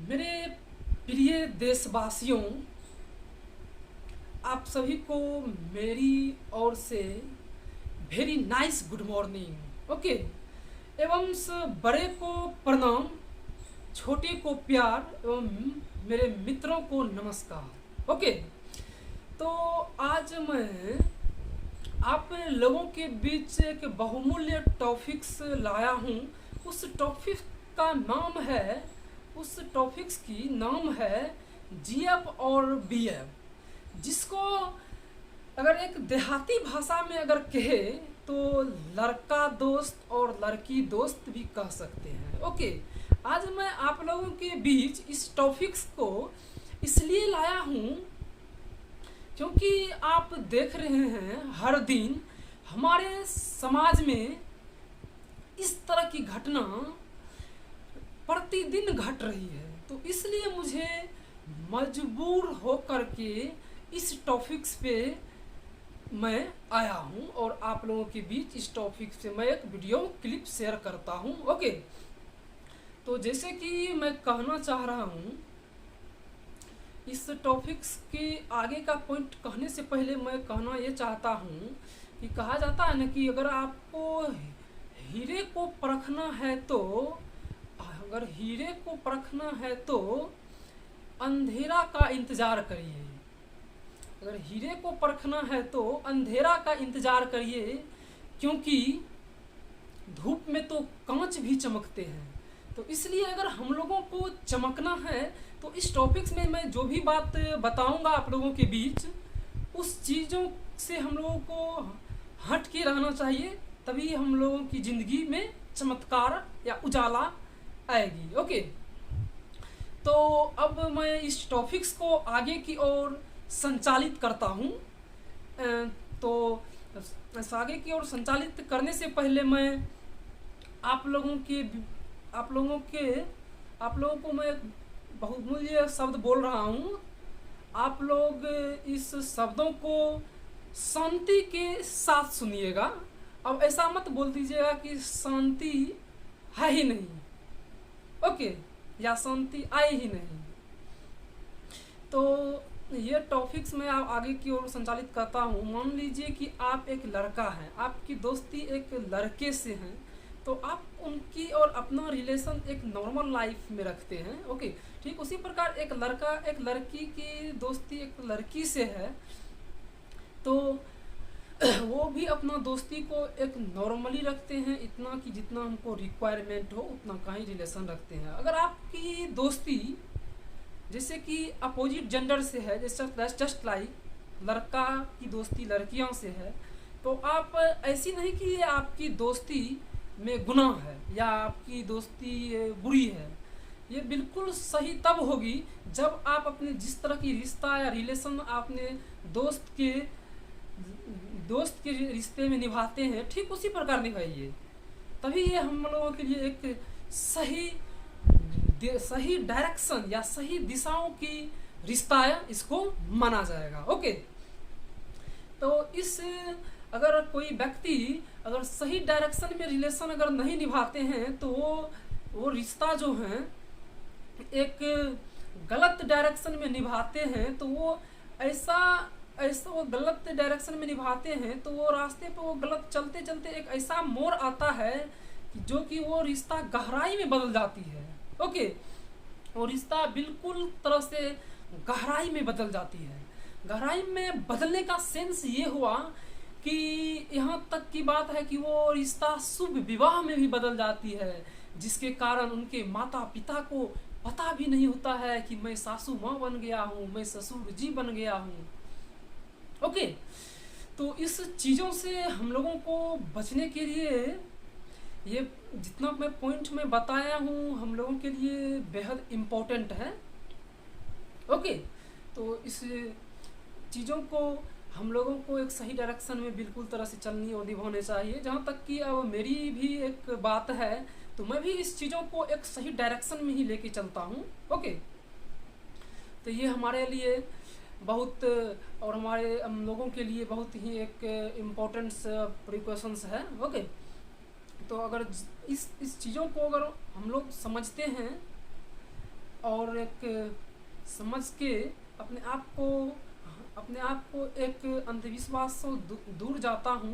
मेरे प्रिय देशवासियों, आप सभी को मेरी ओर से very nice good morning. Okay, एवं बड़े को प्रणाम, छोटे को प्यार एवं मेरे मित्रों को नमस्कार। ओके, तो आज मैं आप लोगों के बीच एक बहुमूल्य टॉपिक्स लाया हूँ। उस टॉपिक का नाम है उस टॉपिक्स की नाम है जीएफ और बीएफ, जिसको अगर एक देहाती भाषा में अगर कहे तो लड़का दोस्त और लड़की दोस्त भी कह सकते हैं। ओके, आज मैं आप लोगों के बीच इस टॉपिक्स को इसलिए लाया हूँ क्योंकि आप देख रहे हैं हर दिन हमारे समाज में इस तरह की घटना प्रतिदिन घट रही है। तो इसलिए मुझे मजबूर होकर के इस टॉपिक्स पे मैं आया हूँ और आप लोगों के बीच इस टॉपिक से मैं एक वीडियो क्लिप शेयर करता हूँ। ओके, तो जैसे कि मैं कहना चाह रहा हूँ, इस टॉपिक्स के आगे का पॉइंट कहने से पहले मैं कहना ये चाहता हूँ कि कहा जाता है ना कि अगर आपको हीरे को परखना है तो अगर हीरे को परखना है तो अंधेरा का इंतज़ार करिए। अगर हीरे को परखना है तो अंधेरा का इंतज़ार करिए, क्योंकि धूप में तो कांच भी चमकते हैं। तो इसलिए अगर हम लोगों को चमकना है तो इस टॉपिक्स में मैं जो भी बात बताऊंगा आप लोगों के बीच, उस चीज़ों से हम लोगों को हट के रहना चाहिए, तभी हम लोगों की ज़िंदगी में चमत्कार या उजाला आएगी। ओके, तो अब मैं इस टॉपिक्स को आगे की ओर संचालित करता हूँ। तो आगे की ओर संचालित करने से पहले मैं आप लोगों को मैं बहुमूल्य शब्द बोल रहा हूँ। आप लोग इस शब्दों को शांति के साथ सुनिएगा। अब ऐसा मत बोल दीजिएगा कि शांति है ही नहीं, ओके, या शांति आई ही नहीं। तो ये टॉपिक्स में आप आगे की ओर संचालित करता हूँ। मान लीजिए कि आप एक लड़का हैं, आपकी दोस्ती एक लड़के से हैं, तो आप उनकी और अपना रिलेशन एक नॉर्मल लाइफ में रखते हैं। ओके, ठीक उसी प्रकार एक लड़का एक लड़की की दोस्ती एक लड़की से है, तो वो भी अपना दोस्ती को एक नॉर्मली रखते हैं, इतना कि जितना हमको रिक्वायरमेंट हो उतना का ही रिलेशन रखते हैं। अगर आपकी दोस्ती जैसे कि अपोजिट जेंडर से है, जस्ट लाइक लड़का की दोस्ती लड़कियों से है, तो आप ऐसी नहीं कि ये आपकी दोस्ती में गुनाह है या आपकी दोस्ती बुरी है। ये बिल्कुल सही तब होगी जब आप अपने जिस तरह की रिश्ता या रिलेशन आपने दोस्त के रिश्ते में निभाते हैं, ठीक उसी प्रकार निभाइए, तभी ये हम लोगों के लिए एक सही डायरेक्शन या सही दिशाओं की रिश्ता है, इसको माना जाएगा। ओके, तो अगर कोई व्यक्ति अगर सही डायरेक्शन में रिलेशन अगर नहीं निभाते हैं तो वो रिश्ता जो है एक गलत डायरेक्शन में निभाते हैं, तो वो ऐसा वो गलत डायरेक्शन में निभाते हैं, तो वो रास्ते पे वो गलत चलते चलते एक ऐसा मोड़ आता है जो कि वो रिश्ता गहराई में बदल जाती है। ओके, वो रिश्ता बिल्कुल तरह से गहराई में बदल जाती है। गहराई में बदलने का सेंस ये हुआ कि यहाँ तक की बात है कि वो रिश्ता शुभ विवाह में भी बदल जाती है, जिसके कारण उनके माता पिता को पता भी नहीं होता है कि मैं सासू माँ बन गया हूँ, मैं ससुर जी बन गया हूँ। ओके, तो इस चीज़ों से हम लोगों को बचने के लिए ये जितना मैं पॉइंट में बताया हूँ हम लोगों के लिए बेहद इम्पोर्टेंट है। ओके, तो इस चीज़ों को हम लोगों को एक सही डायरेक्शन में बिल्कुल तरह से चलनी और निभाने चाहिए। जहाँ तक कि अब मेरी भी एक बात है, तो मैं भी इस चीज़ों को एक सही डायरेक्शन में ही लेके चलता हूँ। ओके, तो ये हमारे लिए बहुत और हमारे हम लोगों के लिए बहुत ही एक इम्पोर्टेंट प्रिकॉशंस है। ओके, तो अगर इस चीज़ों को अगर हम लोग समझते हैं और एक समझ के अपने आप को एक अंधविश्वास से दूर जाता हूँ,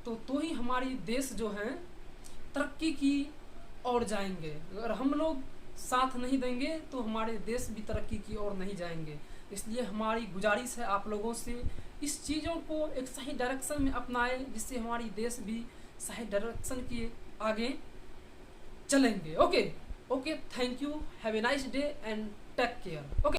तो ही हमारी देश जो है तरक्की की ओर जाएंगे। अगर हम लोग साथ नहीं देंगे तो हमारे देश भी तरक्की की ओर नहीं जाएंगे। इसलिए हमारी गुजारिश है आप लोगों से, इस चीज़ों को एक सही डायरेक्शन में अपनाएं, जिससे हमारी देश भी सही डायरेक्शन के आगे चलेंगे। Okay, thank you, have a nice day and take care. Okay.